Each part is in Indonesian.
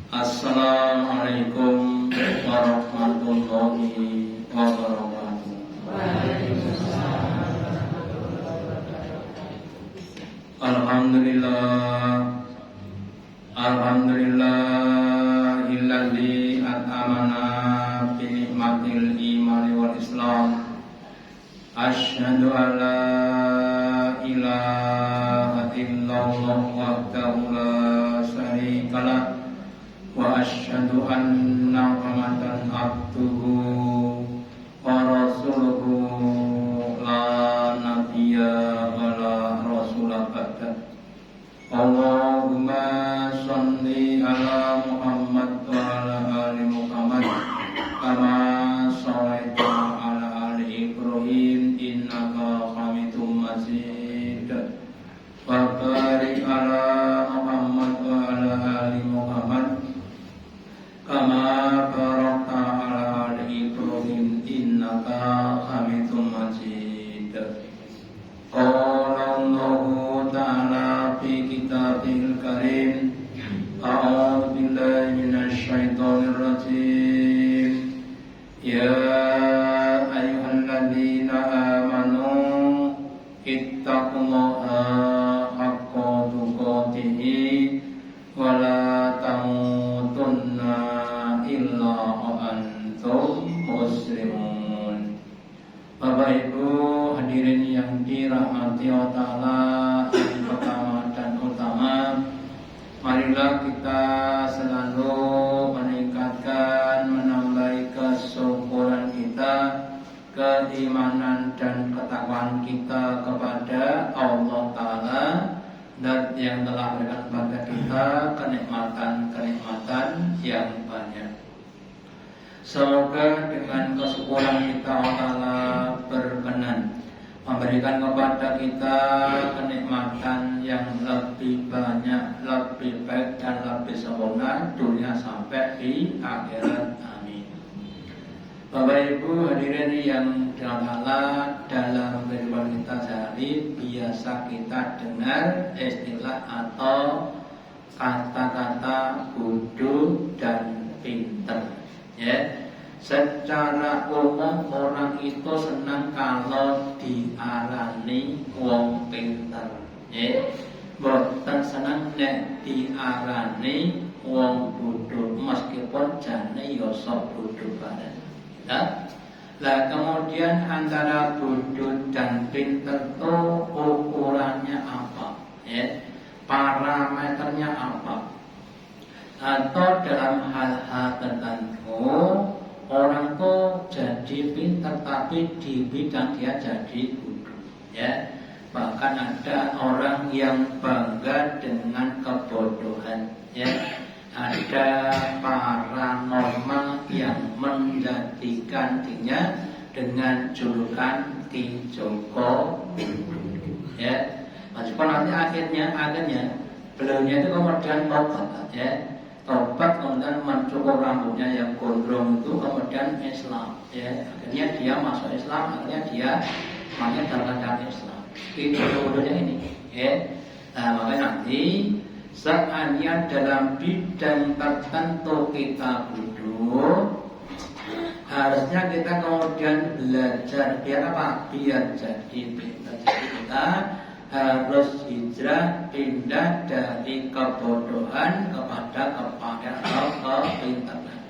Assalamualaikum warahmatullahi wabarakatuh. Alhamdulillahilladzi at'amana bi ni'matil imani wal islam. Asyhadu an la ilaha illallah wahdahu la syarikalah wa asyhadu anna Muhammadan abduhu wa rasuluhu la nabiyya wa la rasula ba'da. Allahumma shalli ala Muhammad wa ala ali Muhammad kama shallaita ala ali Ibrahim innaka Hamidum Majid. Wa barik ala Muhammad wa ala ali Muhammad kama barakta ala ali Ibrahim innaka Hamidum Majid. Qala Allahu ta'ala fi kitabil karim. A'udzu billahi minasy syaithanir rajim. Ya ayyuhalladzina amanu ittaqullaha haqqa tuqatih wa la tamutunna illa wa antum muslimun. Bapak Ibu hadirin yang dirahmati Allah Ta'ala, yang pertama dan utama, marilah kita selalu meningkatkan, menambahi kesyukuran kita, keimanan dan ketakwaan kita kepada Allah Ta'ala, dan yang telah memberikan kepada kita kenikmatan-kenikmatan yang banyak. Semoga dengan kesyukuran kita Allah Ta'ala berkenan memberikan kepada kita kenikmatan yang lebih banyak, lebih baik dan lebih sempurna dunia sampai di akhirat. Amin. Bapak Ibu hadirin yang dirahmati, dalam kehidupan kita sehari biasa kita dengar istilah atau kata-kata bodoh dan pinter. Ya, secara umum orang itu senang kalau diarani wong pinter. Ya, boten senang nek diarani wong bodoh, meskipun jane ya sok bodoh bareng. Ya. Lah kemudian antara bodoh dan pinter itu ukurannya apa? Ya, parameternya apa? Atau dalam hal-hal tertentu orang tuh jadi pintar tapi di bidang dia jadi bodoh, ya. Bahkan ada orang yang bangga dengan kebodohan, ya. Ada paranormal yang menjadikan dirinya dengan julukan Ki Joko, ya. Meskipun nanti akhirnya beliaunya itu kemudian tobat, ya. Tobat kemudian mencukur rambutnya yang gondrong itu, kemudian Islam, ya. Akhirnya dia masuk Islam, akhirnya dia makin dalam Islam. Itu bodohnya ini, ya. Nah, makanya nanti seandainya dalam bidang tertentu kita bodoh, harusnya kita kemudian belajar biar apa? Biar jadi pintar. Jadi kita harus hijrah, pindah dari kebodohan kepada kepandaian atau kepintaran.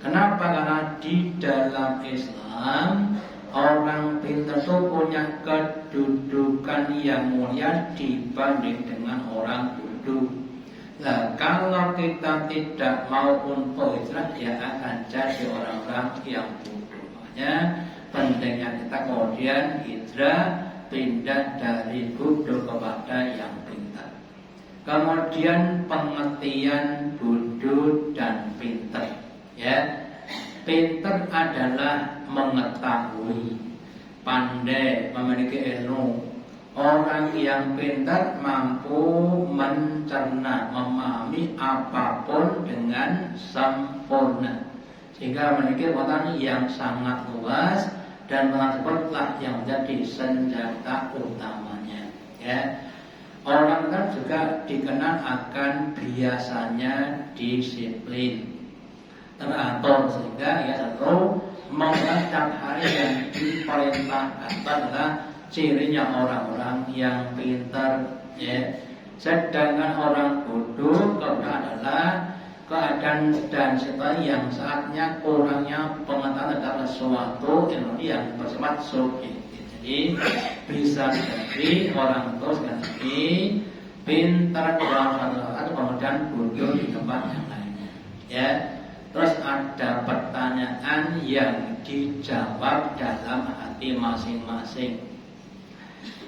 Kenapa? Karena di dalam Islam orang pintar itu punya kedudukan yang mulia dibanding dengan orang bodoh. Nah, kalau kita tidak mau untuk hijrah, dia akan jadi orang-orang yang bodoh. Makanya pentingnya kita kemudian hijrah, pindah dari bodoh kepada yang pintar. Kemudian pengertian bodoh dan pintar, ya. Pintar adalah mengetahui, pandai, memiliki ilmu. Orang yang pintar mampu mencerna, memahami apapun dengan sempurna, sehingga memiliki pengetahuan yang sangat luas. Dan pengetahuan tersebutlah yang menjadi senjata utamanya, ya. Orang kan juga dikenal akan biasanya disiplin, teratur, sehingga ya satu mengenal setiap hari yang diperintahkan. Itu adalah cirinya orang-orang yang pintar, ya. Sedangkan orang bodoh adalah keadaan dan situasi yang saatnya kurangnya pengetahuan terhadap suatu yang bersifat subjektif. Jadi bisa jadi orang itu sekali pintar di dalam satu hal, kemudian bodoh di tempat yang lainnya. Ya, terus ada pertanyaan yang dijawab dalam hati masing-masing.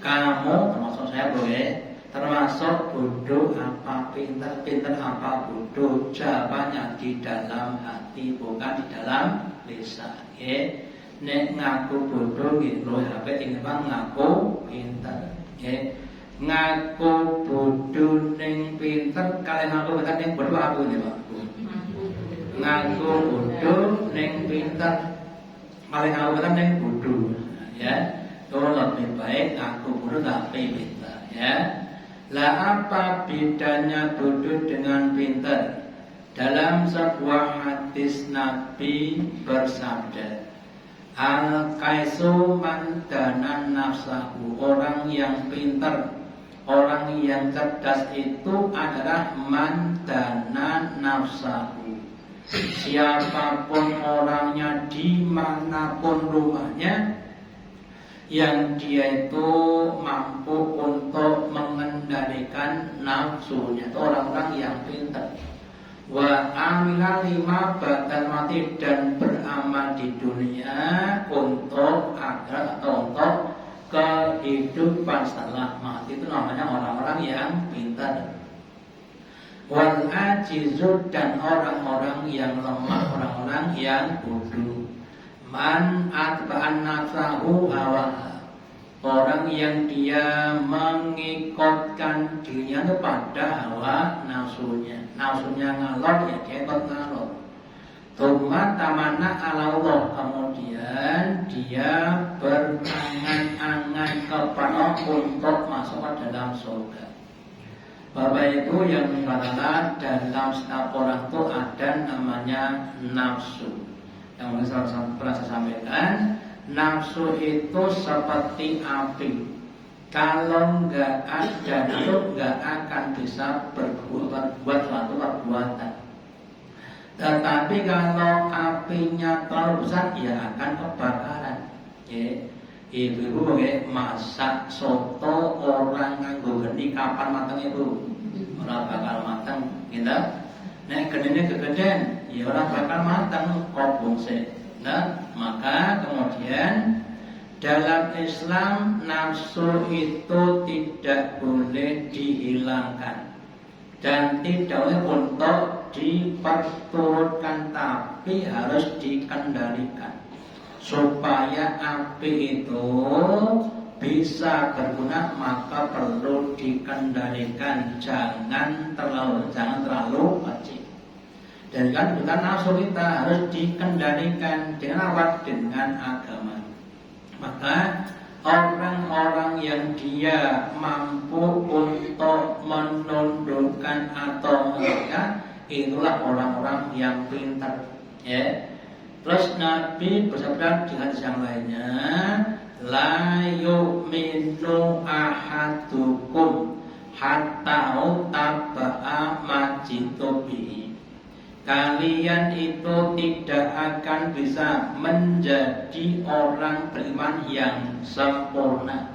Kamu termasuk saya boleh, termasuk bodoh apa pintar, pintar apa bodoh, jawabannya di dalam hati bukan di dalam lisan. Ya. Nek ngaku bodoh gitu, HP tinggal ngaku pintar. Ya. Ngaku bodoh neng pintar, kalian ngaku pintar neng bodoh apa ini Pak? Ngaku bodoh neng pintar, kalian ngaku pintar neng bodoh. Ya, itu lebih baik ngaku bodoh tapi pintar. Ya. Lah apa bedanya bodoh dengan pintar? Dalam sebuah hadis Nabi bersabda, Al-Kaisu mandanan nafsahu, orang yang pintar, orang yang cerdas itu adalah mandanan nafsahu. Siapapun orangnya, dimanapun rumahnya, yang dia itu mampu untuk mengendalikan nafsunya, itu orang-orang yang pintar. Wa amila lima badal mati, dan beramal di dunia untuk akhirat atau untuk kehidupan setelah mati, itu namanya orang-orang yang pintar. Wal ajizu, dan orang-orang yang lemah, orang-orang yang bodoh. Man atba'an nafsahu hawaha, orang yang dia mengikutkan dirinya itu pada hawa nafsunya. Nafsunya ngalor, ya dia ikut ngalor. Tsumma tamanna ala Allah, kemudian dia berangan-angan kepada untuk masuk ke dalam surga. Bapak Ibu yang berkata, dalam setiap orang itu ada namanya nafsu. Yang pernah saya sampaikan, nafsu itu seperti api. Kalau nggak ada itu nggak akan bisa berbuat suatu perbuatan. Tetapi kalau apinya terlalu besar, ya akan kebakaran. Ya. Ibu-ibu masak soto orang nganggo geni, kapan matang itu? Orang bakal matang, gitu. Nek genine kegedean, ya orang bakal matang, kobong sih. Nah, maka kemudian dalam Islam nafsu itu tidak boleh dihilangkan dan tidak boleh untuk diperturutkan, tapi harus dikendalikan supaya api itu bisa berguna, maka perlu dikendalikan, jangan terlalu wajib. Dan kan bukan nafsu kita harus dikendalikan dengan apa? Dengan agama. Maka orang-orang yang dia mampu untuk menundukkan atau menolak, itulah orang-orang yang pintar. Ya. Terus Nabi bersabda di hadis yang lainnya, la yu'minu ahadukum hatta taba'a majitubi. Kalian itu tidak akan bisa menjadi orang beriman yang sempurna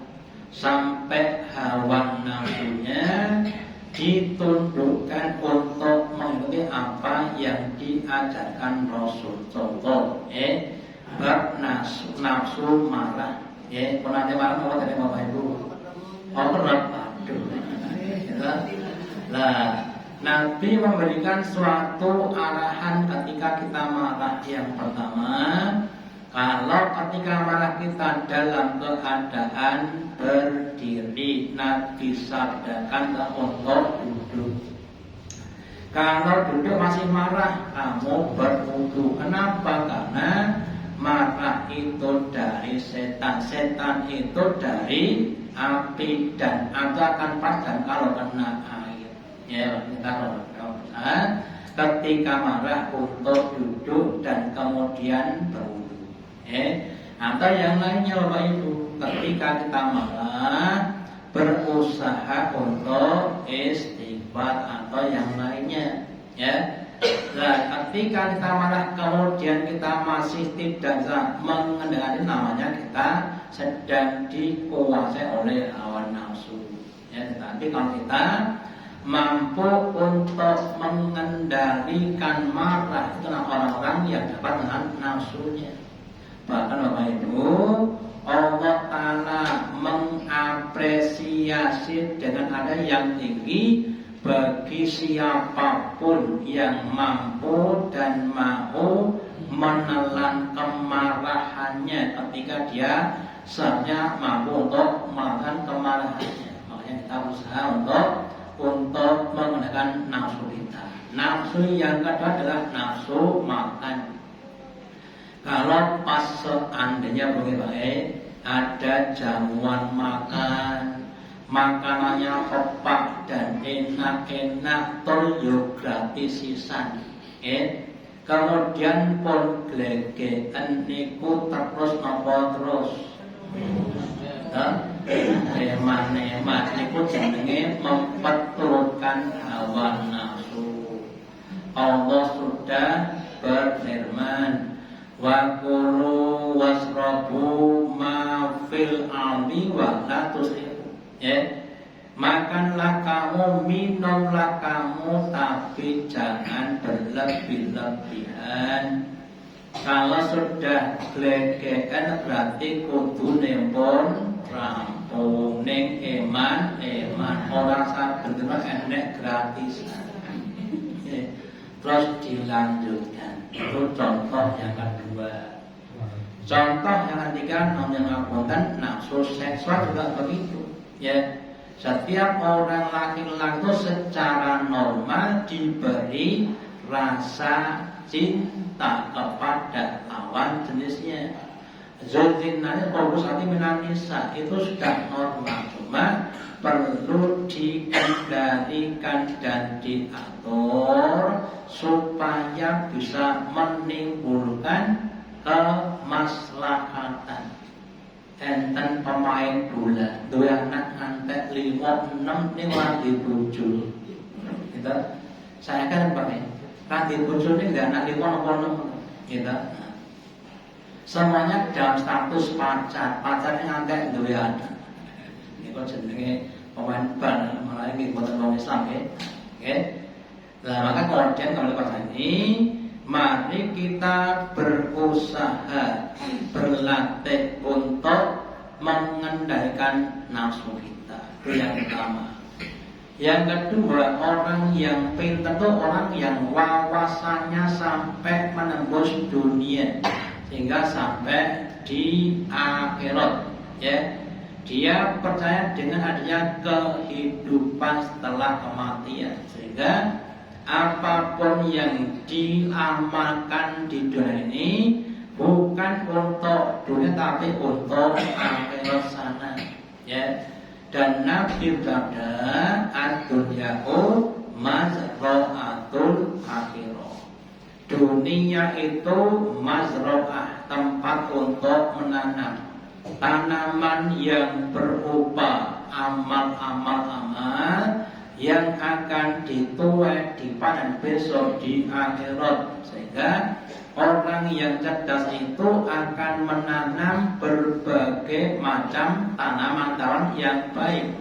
sampai hawa nafsunya ditundukkan untuk mengikuti apa yang diajarkan Rasul. Contoh, bab nafsu marah. Pernah marah apa tadi Bapak Ibu? Berat, aduh. Lah, Nabi memberikan suatu arahan ketika kita marah. Yang pertama, kalau ketika marah kita dalam keadaan berdiri, Nabi sabdakan untuk duduk. Kalau duduk masih marah, kamu berwudu. Kenapa? Karena marah itu dari setan, setan itu dari api dan akan padam kalau kena air. Ya, kalau ketika marah untuk duduk dan kemudian berwudu. Atau yang lainnya Bapak Ibu, ketika kita marah berusaha untuk istighfar atau yang lainnya. Ya. Nah, ketika kita marah kemudian kita masih tidak mengendalikan, namanya kita sedang dikuasai oleh hawa nafsu. Ya, tetapi kalau kita mampu untuk mengendalikan marah, itu orang-orang yang dapat dengan nafsunya. Bahkan Bapak Ibu, Allah Ta'ala mengapresiasi dengan ada yang tinggi bagi siapapun yang mampu dan mau menelan kemarahannya ketika dia seharusnya mampu untuk menelan kemarahannya. Makanya kita berusaha untuk mengendalikan nafsu kita. Nafsu yang kedua adalah nafsu makan. Kalau pas seandainya baik ada jamuan makan, makanannya pepak dan enak-enak toyo gratisisan, kemudian pun glegeken niku terus napa terus, eman-eman niku jenenge memperturutkan hawa nafsu. Allah sudah berfirman, wa kulu wasrabu ma fil ardi wa la tusrifu. Makanlah kamu, minumlah kamu, tapi jangan berlebih-lebihan. Kalau sudah glegeken berarti kudu nempon rampung ning eman orang saben dina enek gratisan. Terus dilanjutkan. Itu contoh yang kedua. Contoh yang ketiga, namanya ngapunten, nafsu seksual juga begitu. Ya, setiap orang laki-laki itu secara normal diberi rasa cinta kepada lawan jenisnya. Zulzinanya fokus hati menanisa itu sudah normal, cuma perlu dikendalikan dan diatur supaya bisa menimbulkan kemaslahatan. Enten pemain bola, dua anak ngantek 5-6 ini lagi bojo. Gitu. Saya kan pakai lagi bojo ini nggak anak 5-6 gitu. Semuanya dalam status pacarnya ngantek dua anak. Ini kok jenenge pemain bal malah ini buatan orang Islam ya. Nah, maka kemudian kalau pada ini mari kita berusaha berlatih untuk mengendalikan nafsu kita. Itu yang pertama. Yang kedua, orang yang pintar itu orang yang wawasannya sampai menembus dunia sehingga sampai di akhirat. Ya, dia percaya dengan adanya kehidupan setelah kematian sehingga apapun yang diamalkan di dunia ini bukan untuk dunia tapi untuk akhirat sana, ya. Dan Nabi bersabda, ad-dunyahu mazra'atul akhirah. Dunia itu mazra'ah, tempat untuk menanam tanaman yang berupa amal-amal yang akan dituai dipanen besok di akhirat. Sehingga orang yang cerdas itu akan menanam berbagai macam tanaman-tanaman yang baik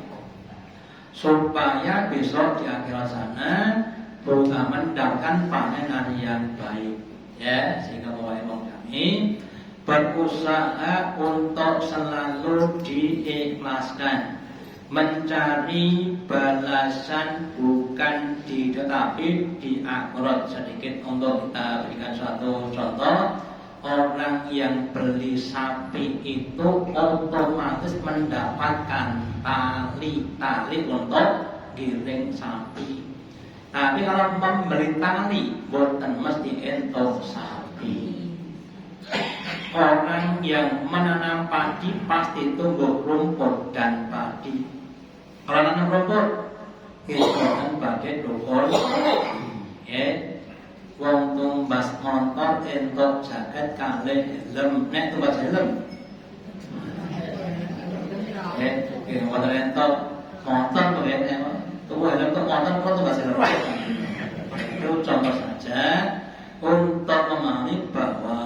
supaya besok di akhirat sana bisa mendapatkan panenan yang baik. Ya, sehingga Bapak kami berusaha untuk selalu diikhlaskan, mencari balasan bukan di tetapi di akhirat. Sedikit untuk kita berikan suatu contoh. Orang yang beli sapi itu otomatis mendapatkan tali untuk giring sapi. Tapi kalau membeli tali boten mesti entuk sapi. Orang yang menanam padi pasti tumbuh rumput dan padi. Kalau nanam rumput, kita pakai dukun. Wong tumbas motor entuk jaket kalih helm. Nek tumbas helm, motor entuk motor begitu. Tumbas helm untuk motor, kok tumbas helm? Itu contoh saja untuk memahami bahwa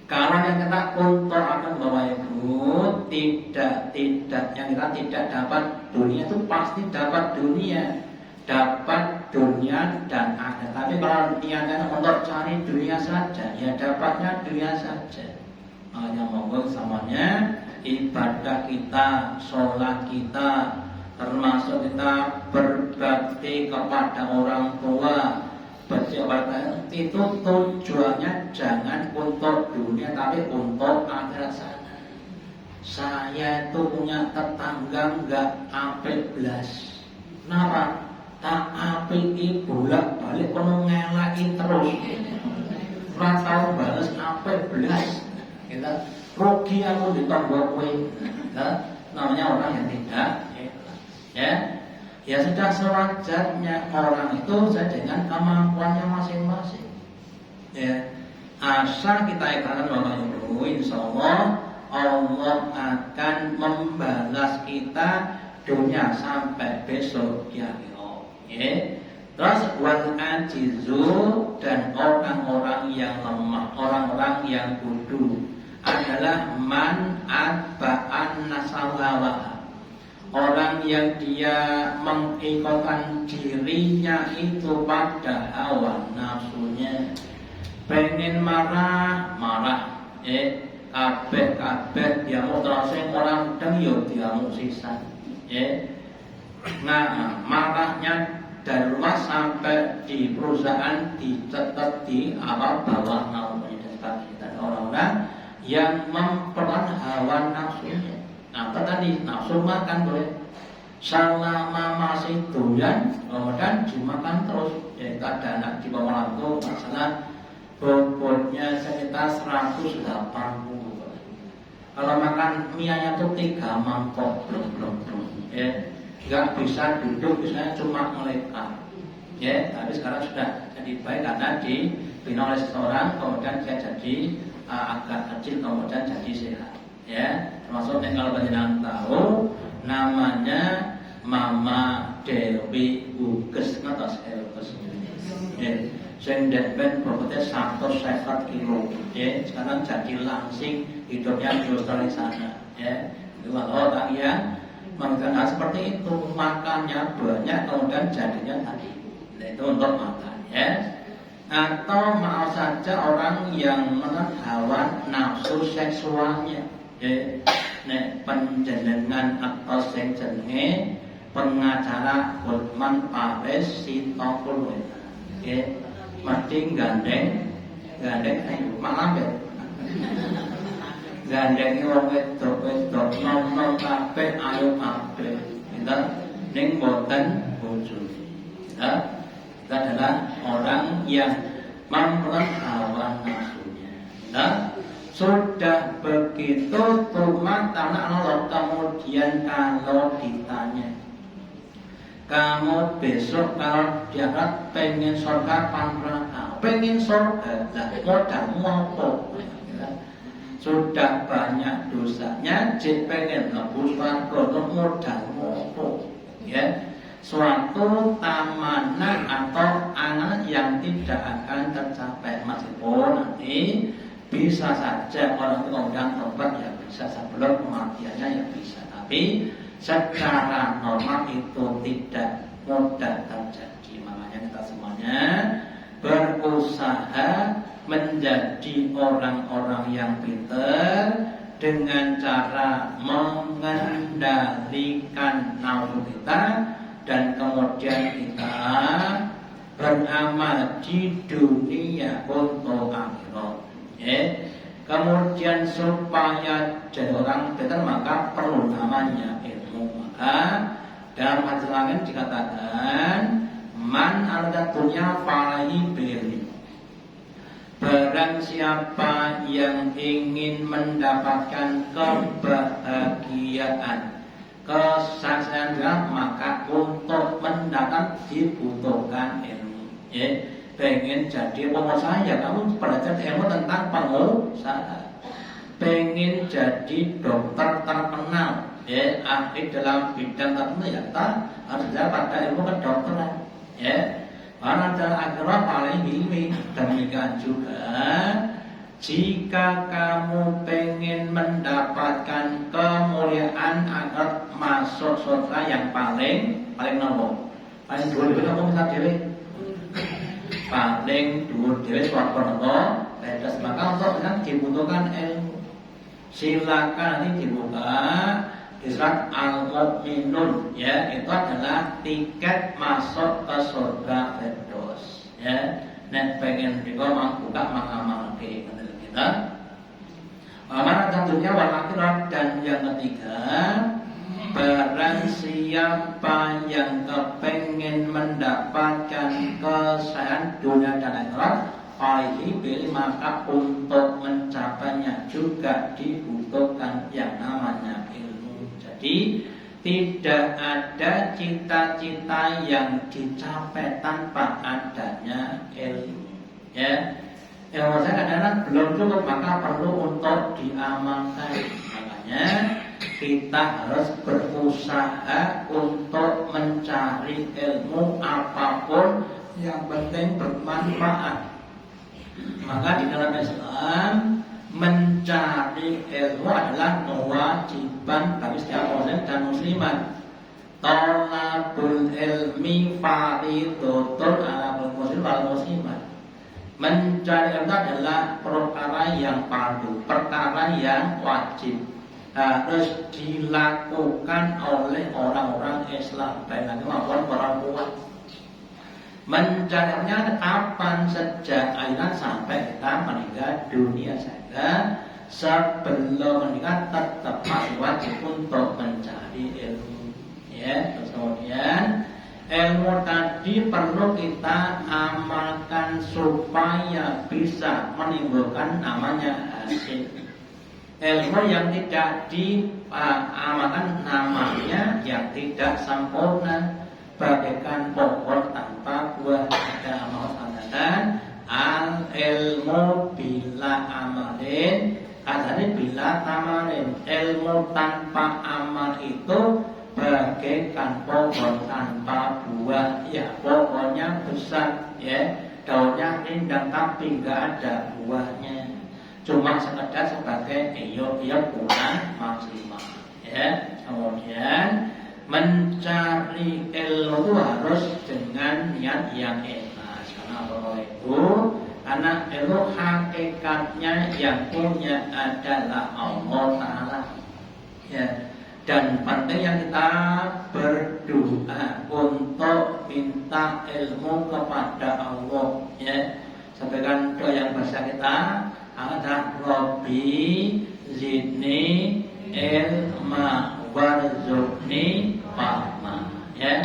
kalau yang kena untuk akan bawa ibu tidak yang kita tidak dapat dunia itu pasti dapat dunia dan akhirat. Tapi kalau niatnya untuk cari dunia saja, ya dapatnya dunia saja. Makanya monggo semuanya ibadah kita, sholat kita, termasuk kita berbakti kepada orang tua. Itu tujuannya jangan untuk dunia tapi untuk akhirat sana. Saya itu punya tetangga enggak apik belas. Kenapa? Tak apik bolak-balik kono ngelaki terus. Ora tau bales apik belas. Kita rugi aku ditambah kowe. Namanya orang yang tidak ya sudah sewajarnya orang itu dengan kemampuannya masing-masing. Ya, asal kita ikhlaskan Bapak Ibu, insyaallah Allah akan membalas kita dunia sampai besok ya Allah. Terus wal ajizu dan orang-orang yang lemah, orang-orang yang bodoh adalah man atba'an nasawaha. Orang yang dia mengikutkan dirinya itu pada hawa nafsunya. Pengen marah, kabeh dia mau terus orang deng yo dia mau sisan. Nah, marahnya dari rumah sampai di perusahaan dicatat di bawah naungan dan orang-orang yang memperlukan hawa nafsunya. Nah, tadi nafsu makan boleh selama masih doyan, kemudian dimakan terus. Ada anak di bawah itu masalah bobotnya sekitar 180. Kalau makan mianya itu 3 mangkok, belum. Nggak bisa duduk, misalnya cuma melekap. Tapi sekarang sudah jadi baik karena dibina oleh seseorang, kemudian dia jadi agak kecil, kemudian jadi sehat. Termasuk kalau panjenengan tahu namanya Mama Dewi Uges ngatos Uges. Sing ben bobotnya 150 kilo. Sekarang jadi langsing hidupnya di Australia sana. Itu orang yang menggunakan seperti itu, makannya banyak kemudian jadinya tadi. Itu untuk makan. Atau mau saja orang yang hawa nafsu seksualnya. Nek panjenengan atau sing jenenge pengacara Hotman Paris Sitokul mesti gandeng ayo malam ya. Gandeng wong wedok nom kabeh ayo kabeh. Kita ning boten bojone. Kita adalah orang yang memperoleh hawa nafsunya. Sudah begitu tumak tanah Allah. Kemudian kalau ditanya, kamu besok kalau diangkat pengen surga panraka, pengen surga, modalmu apa? Sudah banyak dosanya, jadi pengen nebus surga, modalmu apa? Suatu tamanan atau angan yang tidak akan tercapai meskipun nanti bisa saja orang itu kemudian tobat ya bisa sebelum kematiannya ya bisa, tapi secara normal itu tidak mudah terjadi. Makanya kita semuanya berusaha menjadi orang-orang yang pintar dengan cara mengendalikan nafsu kita dan kemudian kita beramal di dunia untuk akhirat. Kemudian supaya jadi orang pintar maka perlu namanya ilmu. Maka dalam hadis lain dikatakan man arada dunya falahi bil. Barang siapa yang ingin mendapatkan kebahagiaan, kesuksesan, maka untuk mendapat dibutuhkan ilmu. Ya, pengen jadi pengusaha ya kamu belajar ilmu tentang pengusaha. Pengen jadi dokter terkenal, ya ahli dalam bidang tertentu ya kita harus pada ilmu kedokteran. Ya, karena dalam akhirat paling ilmi. Demikian juga jika kamu pengen mendapatkan kemuliaan agar masuk surga yang paling nopo, paling dulu kamu bisa dewe, paling dulu dewe suatu nopo. Maka untuk benar dibutuhkan ilmu. Silakan nanti dibuka di surat Al-Mu'minun, ya, itu adalah tiket masuk ke surga Firdaus, ya. Nek pengen juga buka mengamal di kita. Mana tentunya wal akhirat. Dan yang ketiga, barang siapa yang kepengen mendapatkan kesehatan dunia dan akhirat, maka untuk mencapainya juga dibutuhkan yang namanya ilmu. Jadi tidak ada cita-cita yang dicapai tanpa adanya ilmu. Ya, ilmu saya kadang-kadang belum cukup, maka perlu untuk diamalkan. Makanya kita harus berusaha untuk mencari ilmu apapun, yang penting bermanfaat. Maka di dalam Islam mencari ilmu adalah kewajiban bagi setiap muslim dan muslimat. Talabul ilmi fardhun ala muslim wal muslimat. Mencari ilmu adalah perkara yang fardu, perkara yang wajib, harus dilakukan oleh orang-orang Islam, baik laki maupun perempuan. Mencarinya kapan? Sejak akhirat sampai kita meninggal dunia saja. Sebelum meninggal tetap masih wajib untuk mencari ilmu. Ya, terus kemudian ilmu tadi perlu kita amalkan supaya bisa menimbulkan namanya hasil. Ilmu yang tidak diamalkan namanya yang tidak sempurna. Bagaikan pohon tanpa buah. Ada mengatakan al ilmu bila amalin, katanya bila tamarin. Ilmu tanpa amal itu bagaikan pohon tanpa buah. Ya, pohonnya besar, ya, daunnya rindang tapi nggak ada buahnya. Cuma sekedar sebagai iyo-iyo kurang maksimal. Ya, kemudian mencari ilmu harus dengan niat yang ikhlas. Karena apa itu? Karena ilmu hakikatnya yang punya adalah Allah Ta'ala. Ya. Dan penting yang kita berdoa untuk minta ilmu kepada Allah. Ya. Sampaikan doa yang bahasa kita adalah Rabbi zidni ilma warzuqni fahma. Ya,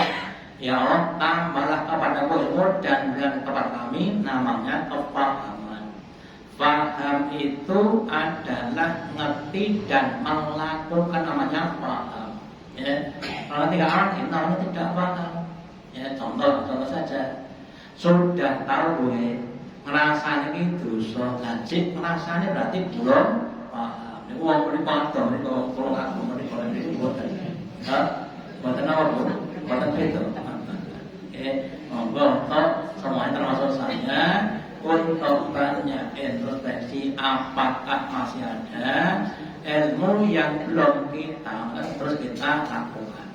ya Allah, tambahlah kepada ilmu dan berikan kepada kami namanya kepahaman. Faham itu adalah ngerti dan melakukan, namanya paham. Ya, kalau tidak arti namanya tidak paham. Ya, contoh saja. Sudah tahu gue ngerasanya itu dosa, ngaji ngerasanya berarti belum paham. Ini uang beri pantau, ini kalau aku beri pantau ini buat buatan apa bu? Buatan itu. Monggo, semuanya termasuk saya untuk banyak introspeksi apakah masih ada ilmu yang belum kita terus kita lakukan.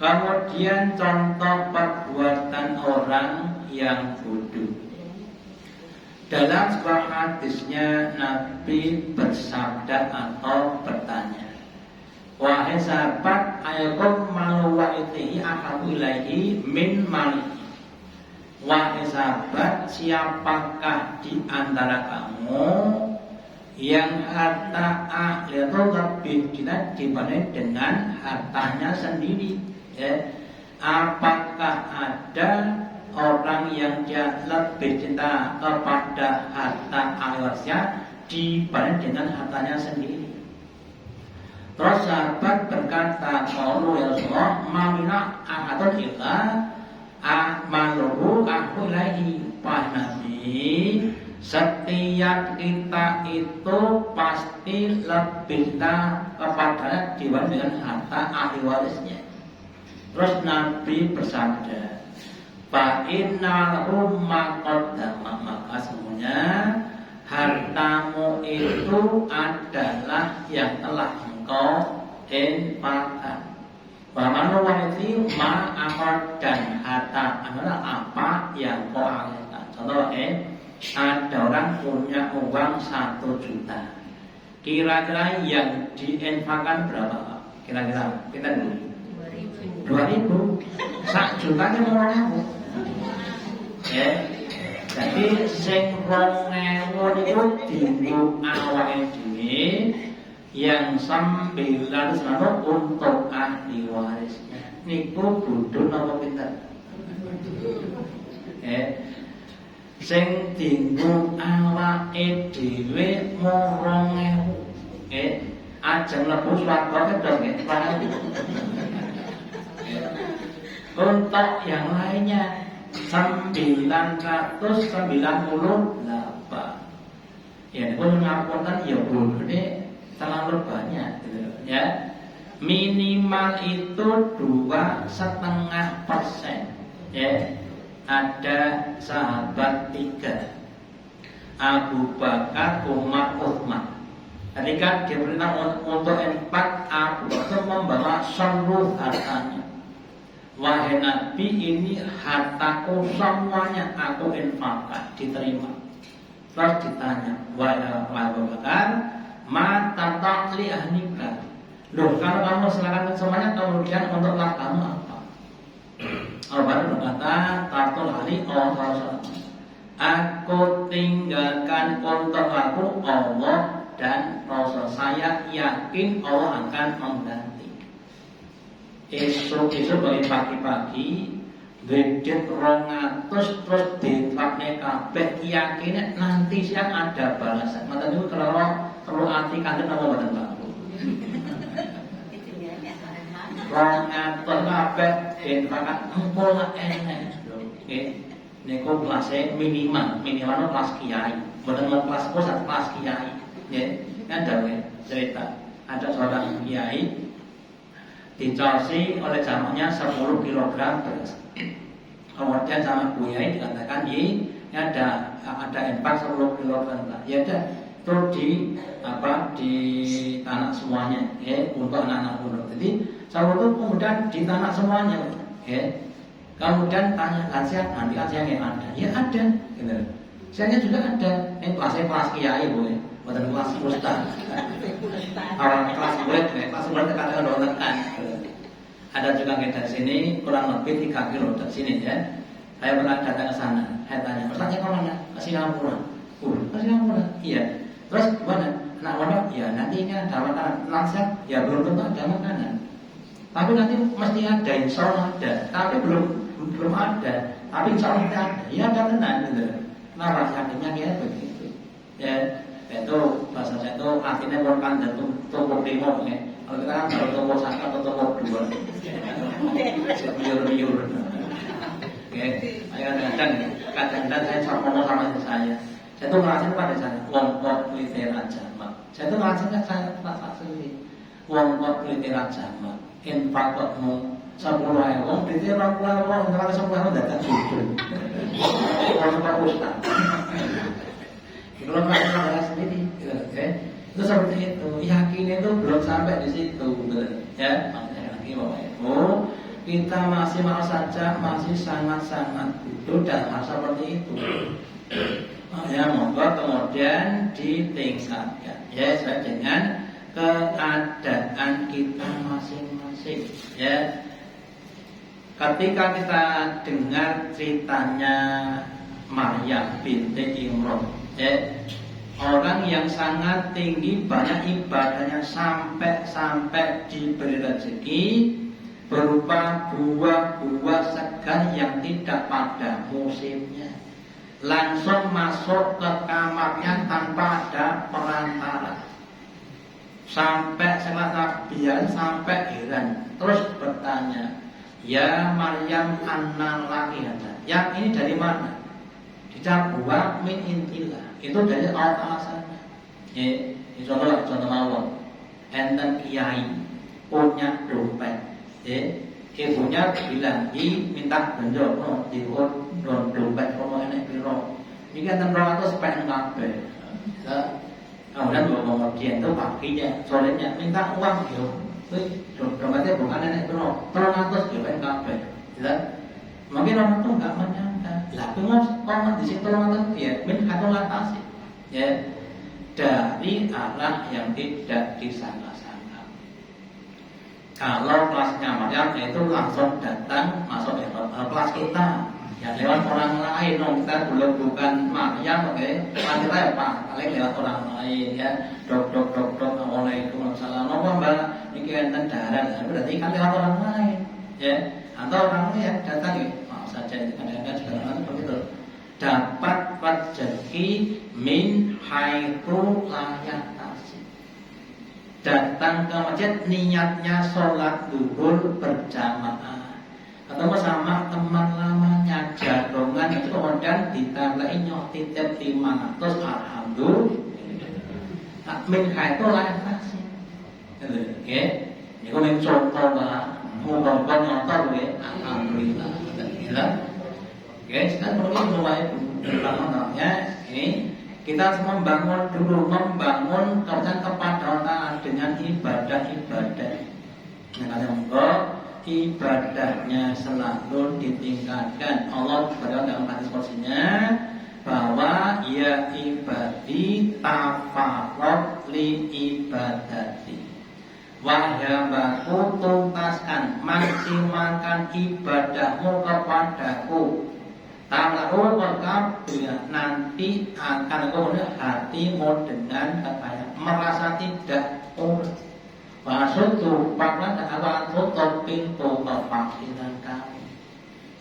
Kemudian contoh perbuatan orang yang bodoh. Dalam sebuah hadisnya Nabi bersabda atau bertanya, wahai sahabat, ayyakum malu wa'itihi ahabu ilaihi min malihi. Wahai sahabat, siapakah di antara kamu yang harta itu lebih dinat dibanding dengan hartanya sendiri? Ya. Apakah ada orang yang dia lebih cinta kepada harta ahli warisnya dibanding dengan hartanya sendiri. Terus sahabat berkata, "Qalu ya Rasulullah, mamina ahadun illa amaluhu ahulaihi." Wahai Nabi, setiap kita itu pasti lebih kepada dibanding dengan harta ahli warisnya. Terus Nabi bersabda, fa innahu maqaddama, maka semuanya hartamu itu adalah yang telah engkau infakkan. Bahwa itu ma'akad, dan harta adalah apa yang kau alihkan. Contoh ada orang punya uang 1 juta. Kira-kira yang diinfakkan berapa? Kira-kira kita dulu 2.000. 1 jutanya mau 2.000. Ya, jadi sing 2.000 itu dienggo awake dhewe, yang 900 untuk ahli warisnya. Niku bodho napa pinter? Sing dienggo awake dhewe mung 2.000. Ajeng mlebu swarga kedok nggih, 2.000. Untuk yang lainnya 998. Ya, pun ngapunten ya bodoh ini terlalu banyak gitu, ya. Minimal itu 2,5%. Ya. Ada sahabat 3, Abu Bakar, Umar, Utsman. Ketika diperintah untuk infak, Abu Bakar membawa seluruh hartanya. Wahai Nabi, ini hartaku semuanya aku infakkan. Diterima. Terus ditanya, wahai Abu Bakar, ma tata'li ahnika. Loh, kalau kamu serahkan semuanya, kemudian untuklah kamu apa? Abu Bakar berkata, tatul hari Allah. Aku tinggalkan untuk aku Allah dan Rasul. Saya yakin Allah akan mengganti. Esok-esok dari pagi-pagi Bedit 200 terus ditlakne kabeh, yakinnya nanti siang ada balasan. Mata itu kalau arti kangen apa badan Pak? 200 kabeh ditlakan empul enek. Nggih. Niku kelasnya minimal kelas kiai. Mboten mau kelas pusat, kelas kiai. Nggih. Kan cerita ada seorang kiai dicosi oleh jamaknya 10 kg beras. Kemudian sama Bu Yai dikatakan ini ada infak 10 kg beras. Ya udah, terus di tanah semuanya, ya, untuk anak-anak muda. Jadi sahur itu kemudian di tanah semuanya, ya. Kemudian tanya lansia, nanti yang ada, ya ada, gitu. Siangnya juga ada, kelas kiai Bu, bukan kelas ustaz. Orang kelas murid katakan dolekan. Ada juga dari sini kurang lebih 3 kilo dari sini, ya. Saya pernah datang ke sana. Saya tanya, "Ustaznya kemana?" "Kasih Ampura." "Kasih Ampura?" "Iya." "Terus gimana? Anak pondok?" "Ya nanti ini ada makanan." "Lansia?" "Ya belum tentu ada makanan. Tapi nanti mesti ada, insya Allah ada. Tapi belum ada. Tapi insya Allah ada." "Ya ada tenang." Gitu. Kenapa yakinnya kayak begitu? Ya. Itu bahasa saya itu artinya bukan dan toko demo, ya. Kalau kita kan kalau toko satu atau toko 2, biur. Oke, kadang-kadang saya ngomong sama saya tuh ngerasain pada saya, wong litera jamak. Saya tuh ngerasain saya tak sendiri, wong litera jamak. Infak kokmu 10.000, wong litera 10.000, kalau 10.000 datang jujur. Kalau suka ustaz. Kalau saya sendiri, itu seperti itu. Yakin itu belum sampai di situ, ya. Makanya lagi bahwa itu kita masih mau saja, masih sangat-sangat butuh dan hal seperti itu. Ya, monggo kemudian ditingkatkan, ya, sesuai dengan keadaan kita masing-masing, ya. Ketika kita dengar ceritanya Maryam binti Imran, ya, orang yang sangat tinggi, banyak ibadahnya sampai diberi rezeki, berupa buah-buah segar yang tidak pada musimnya, langsung masuk ke kamarnya tanpa ada perantara. Sampai selasa biar sampai heran, terus bertanya, ya Maryam anna laki hada, yang ini dari mana? Dijawab wa min intillah, itu dari Allah sana. Contoh mawon, enten kiai punya dompet, ibunya bilang, minta belanja, dompet kono enek piro, ini kan 200 pen kabeh. Kemudian kemudian itu paginya, sorenya minta uang yo, dompetnya bukan enek piro, 300 yo pen kabeh. Mungkin orang itu nggak menyangka, lah kalau di situ orang itu ya min kado latasi, ya dari arah yang tidak disangka-sangka. Kalau kelasnya Maryam itu langsung datang masuk ke kelas kita, ya lewat orang lain. Kita belum bukan Maryam, oke? Kita ya Pak, paling lewat orang lain ya. Dok, Waalaikumsalam. Apa Mbak? Ini enten darah, berarti kan lewat orang lain, ya. Atau orang lain datang ya. Saja itu kadang-kadang segala macam begitu. Dapat rezeki min haitsu la yahtasib. Datang ke masjid niatnya sholat zuhur berjamaah, ketemu sama teman lamanya jagongan, itu kemudian ditambahin titip 500, alhamdulillah. Min haitsu la yahtasib. Oke, ini kau mencontoh bah, mudah-mudahan nyontoh ya, alhamdulillah. Oke, sekarang perlu mulai pertamanya ini kita membangun kepercayaan kepada Allah dengan ibadah-ibadah. Yang ibadahnya selalu ditingkatkan. Allah berkata dalam hadis kursinya bahwa ya ibadi tafarraq li ibadati. Wahai hambaku, tuntaskan, maksimalkan ibadahmu kepadaku. Tahu kabeh nanti akan kemudian hatimu dengan kekayaan merasa tidak urus. Maksudku, pada awal tutup pintu kebatilan kami.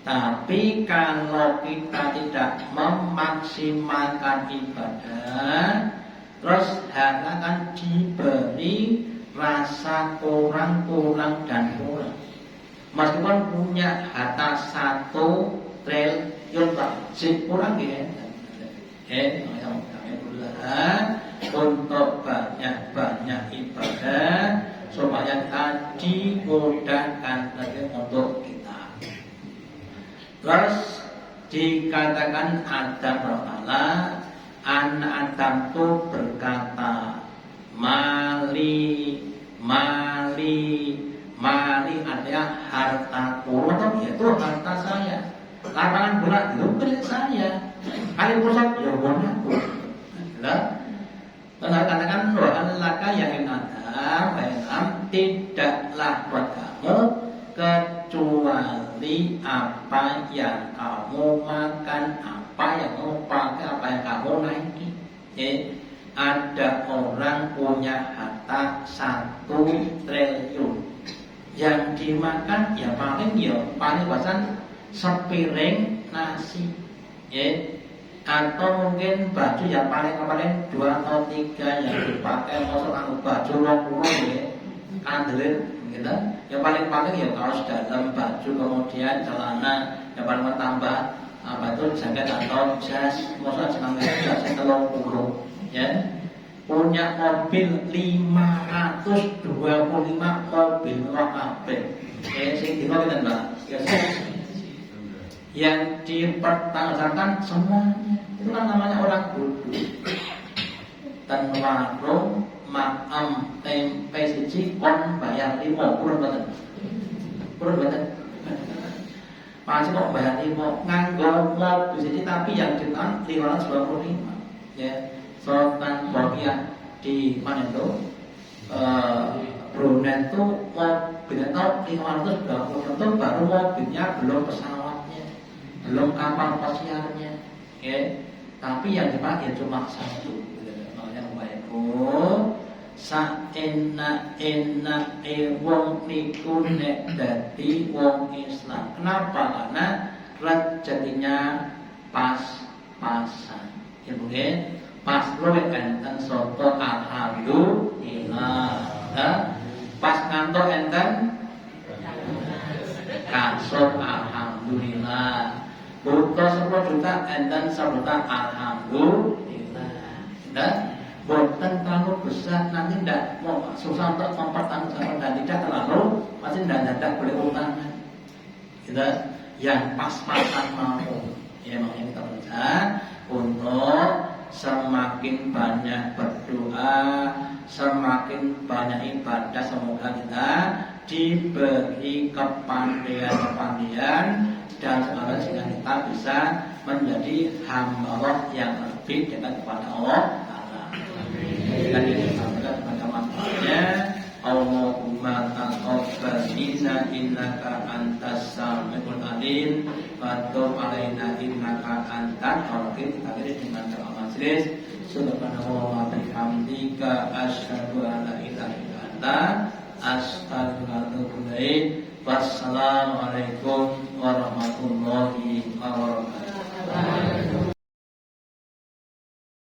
Tapi kalau kita tidak memaksimalkan ibadah, terus akan diberi rasa kurang dan kurang. Meskipun punya harta 1 triliun masih kurang ya. Alhamdulillah untuk banyak ibadah supaya tadi mudahkan lagi untuk kita. Terus dikatakan Adam Allah, anak Adam itu berkata, Mali artinya hartaku, itu harta saya. Lapangan bola itu milik saya. Kali pusat ya bonaku. Benar katakan doa laka yang Adam, tidaklah buat kamu kecuali apa yang kamu makan, apa yang kamu pakai, apa yang kamu naiki. Ada orang punya harta 1 triliun, yang dimakan ya paling bahasan sepiring nasi, atau mungkin baju ya paling 2 atau 3 yang dipakai, masuk baju 20 kandelir gitu. Yang paling ya kaos dalam, baju, kemudian celana, yang paling tambah apa itu jaket atau jas, maksudnya senang jas 30. Ya, punya mobil 525 mobil kabeh. Sing dino pinten, Mbak? Yang dipertanggungjawabkan semuanya. Itu kan namanya orang bodoh. Dan warung maam tempe siji kon bayar 5 purun mboten. Masih kok bayar 5 nganggo mobil siji tapi yang ditan 525. Ya. Sultan Bolkiah di mana itu Brunei itu mobilnya 520 itu baru mobilnya, belum pesawatnya, belum kapal pesiarnya, tapi yang dipakai cuma 1. Makanya baikku saenak-enake wong niku nek dadi wong Islam. Kenapa? Karena rezekinya pas-pasan. Ya mungkin pas luwih enten soto alhamdulillah. Pas ngantuk enten kasut alhamdulillah. Butuh 10 juta enten 10 juta alhamdulillah. Dan boten terlalu besar, nanti tidak mau susah untuk mempertanggungjawabkan dan tidak terlalu masih tidak boleh utang. Kita yang pas-pasan mau. Ya makanya kita berusaha untuk semakin banyak berdoa, semakin banyak ibadah, semoga kita diberi kepandaian dan semoga sehingga kita bisa menjadi hamba Allah yang lebih dekat kepada Allah. Dan ini sampaikan kepada manfaatnya. Allahumma taqabbal minna innaka antas samiul alim wa tub alaina innaka antat tawwabur rahim. Dengan doa majelis subhanallah wa bihamdika asyhadu an la ilaha illa anta astaghfiruka wa atubu ilaik. Wassalamualaikum warahmatullahi wabarakatuh.